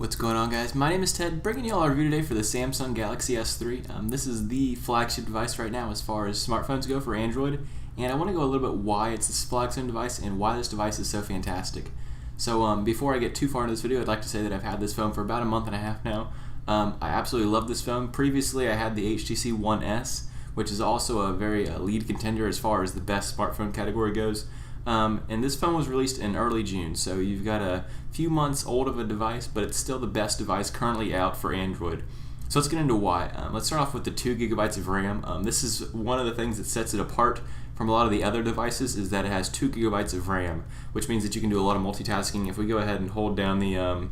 What's going on, guys? My name is Ted, bringing you all our review today for the Samsung Galaxy S3. This is the flagship device right now as far as smartphones go for Android, and I want to go a little bit why it's this flagship device and why this device is so fantastic. So before I get too far into this video, I'd like to say that I've had this phone for about a month and a half now. I absolutely love this phone. Previously, I had the HTC One S, which is also a very lead contender as far as the best smartphone category goes. And this phone was released in early June, so you've got a few months old of a device, but it's still the best device currently out for Android. So let's get into why. Let's start off with the 2 GB of RAM. This is one of the things that sets it apart from a lot of the other devices, is that it has 2 GB of RAM, which means that you can do a lot of multitasking. If we go ahead and hold down the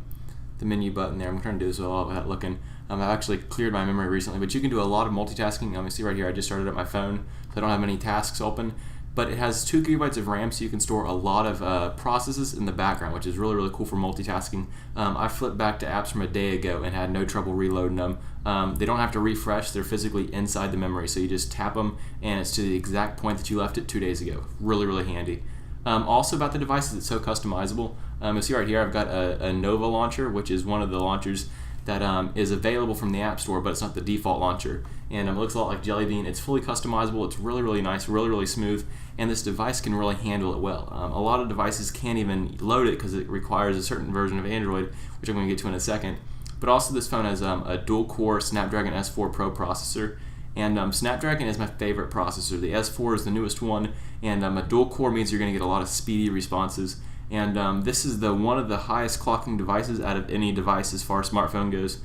menu button there, I'm trying to do this without looking. I've actually cleared my memory recently, but you can do a lot of multitasking. You see right here, I just started up my phone, so I don't have any tasks open. But it has 2 GB of RAM, so you can store a lot of processes in the background, which is really, really cool for multitasking. I flipped back to apps from a day ago and had no trouble reloading them. They don't have to refresh, they're physically inside the memory, so you just tap them and it's to the exact point that you left it 2 days ago. Really, really handy. Also about the device is it's so customizable. You'll see right here I've got a Nova launcher, which is one of the launchers that is available from the App Store, but it's not the default launcher. And it looks a lot like Jelly Bean. It's fully customizable. It's really, really nice, really, really smooth, and this device can really handle it well. A lot of devices can't even load it because it requires a certain version of Android, which I'm going to get to in a second. But also this phone has a dual-core Snapdragon S4 Pro processor, and Snapdragon is my favorite processor. The S4 is the newest one, and a dual-core means you're going to get a lot of speedy responses. And this is one of the highest clocking devices out of any device as far as smartphone goes.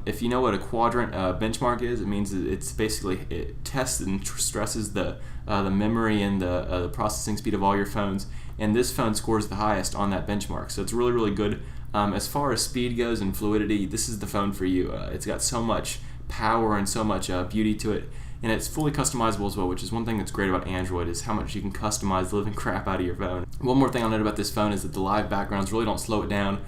If you know what a quadrant benchmark is, it means it's basically, it tests and stresses the memory and the processing speed of all your phones, and this phone scores the highest on that benchmark, so it's really, really good. As far as speed goes and fluidity, this is the phone for you. It's got so much power and so much beauty to it, and it's fully customizable as well, which is one thing that's great about Android, is how much you can customize the living crap out of your phone. One more thing I'll note about this phone is that the live backgrounds really don't slow it down.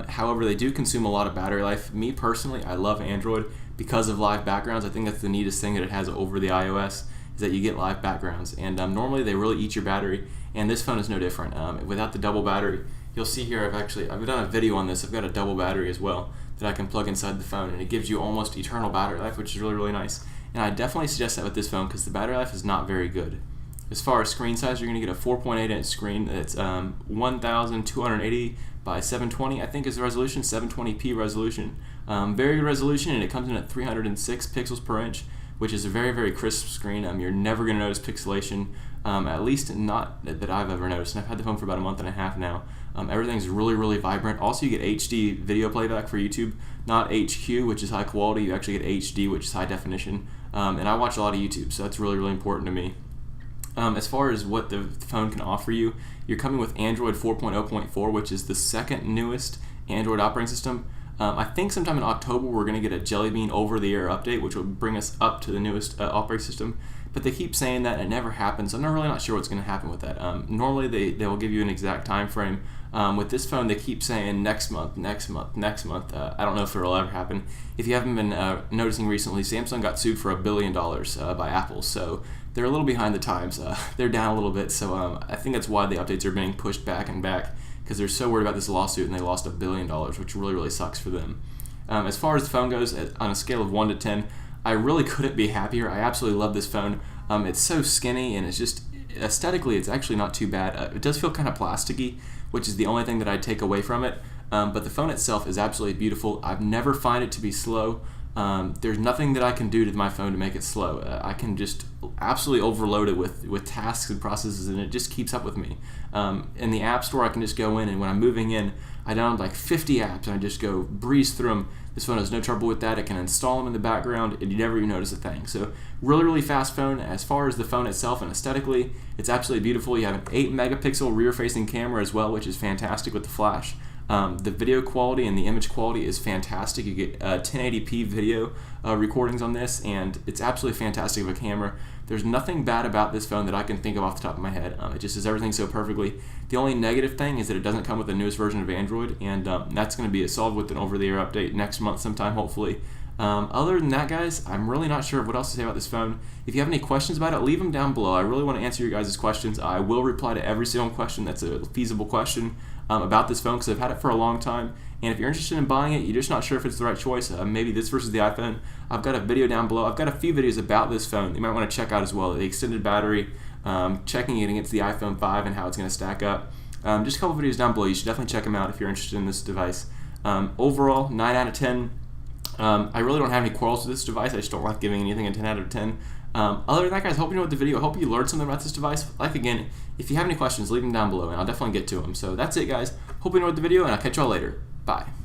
However, they do consume a lot of battery life. Me personally, I love Android because of live backgrounds. I think that's the neatest thing that it has over the iOS, is that you get live backgrounds, and normally they really eat your battery, and this phone is no different. Without the double battery, you'll see here I've done a video on this. I've got a double battery as well that I can plug inside the phone, and it gives you almost eternal battery life, which is really, really nice. And I definitely suggest that with this phone because the battery life is not very good. As far as screen size, you're going to get a 4.8-inch screen that's 1280 by 720, I think is the resolution, 720p resolution. Very good resolution, and it comes in at 306 pixels per inch, which is a very, very crisp screen. You're never going to notice pixelation, at least not that I've ever noticed. And I've had the phone for about a month and a half now. Everything's really, really vibrant. Also, you get HD video playback for YouTube, not HQ, which is high quality. You actually get HD, which is high definition. And I watch a lot of YouTube, so that's really, really important to me. As far as what the phone can offer you, you're coming with Android 4.0.4, which is the second newest Android operating system. I think sometime in October we're going to get a Jelly Bean over-the-air update, which will bring us up to the newest operating system. But they keep saying that, and it never happens. I'm really not sure what's going to happen with that. Normally they will give you an exact time frame. With this phone, they keep saying next month, next month, next month. I don't know if it'll ever happen. If you haven't been noticing recently, Samsung got sued for $1 billion by Apple, so they're a little behind the times. They're down a little bit, so I think that's why the updates are being pushed back and back, because they're so worried about this lawsuit, and they lost $1 billion, which really, really sucks for them. As far as the phone goes, on a scale of 1 to 10, I really couldn't be happier. I absolutely love this phone. It's so skinny, and it's just, aesthetically, it's actually not too bad. It does feel kind of plasticky, which is the only thing that I take away from it. But the phone itself is absolutely beautiful. I've never found it to be slow. There's nothing that I can do to my phone to make it slow. I can just absolutely overload it with tasks and processes, and it just keeps up with me. In the App Store, I can just go in, and when I'm moving in, I download like 50 apps, and I just go breeze through them. This phone has no trouble with that. It can install them in the background, and you never even notice a thing. So really, really fast phone. As far as the phone itself and aesthetically, it's absolutely beautiful. You have an 8-megapixel rear-facing camera as well, which is fantastic with the flash. The video quality and the image quality is fantastic. You get 1080p video recordings on this, and it's absolutely fantastic of a camera. There's nothing bad about this phone that I can think of off the top of my head. It just does everything so perfectly. The only negative thing is that it doesn't come with the newest version of Android, and that's going to be solved with an over-the-air update next month sometime, hopefully. Other than that, guys, I'm really not sure what else to say about this phone. If you have any questions about it, leave them down below. I really want to answer your guys' questions. I will reply to every single question that's a feasible question. about this phone because I've had it for a long time. And if you're interested in buying it, you're just not sure if it's the right choice, maybe this versus the iPhone, I've got a video down below. I've got a few videos about this phone that you might want to check out as well. The extended battery, checking it against the iPhone 5 and how it's going to stack up. Just a couple videos down below. You should definitely check them out if you're interested in this device. Overall, 9 out of 10. I really don't have any quarrels with this device. I just don't like giving anything a 10 out of 10. Other than that, guys, hope you enjoyed the video. I hope you learned something about this device. Again, if you have any questions, leave them down below, and I'll definitely get to them. So that's it, guys. Hope you enjoyed the video, and I'll catch you all later. Bye.